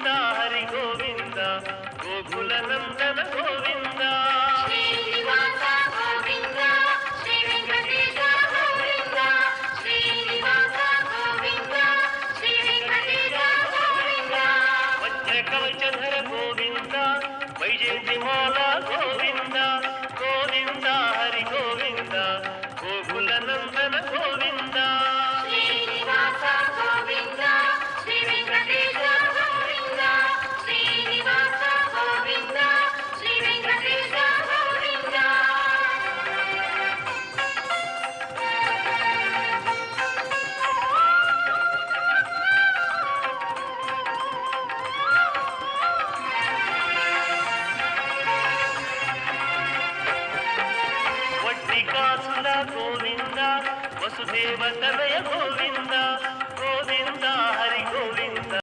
Govinda Hari Govinda Gokula Nandana Govinda Srinivasa Govinda Shri Venkatesha Govinda Srinivasa Govinda Shri Venkatesha Govinda Vajra Kavachadhara Govinda Vyjayanthimala Govinda Govinda Hari Govinda Gokula Nandana Govinda Srinivasa Govinda Shri Venkatesha Govinda Srinivasa Govinda Shri Venkatesha Govinda వడ్డికాసుల Govinda Vasudeva Tanaya Govinda Govinda Hari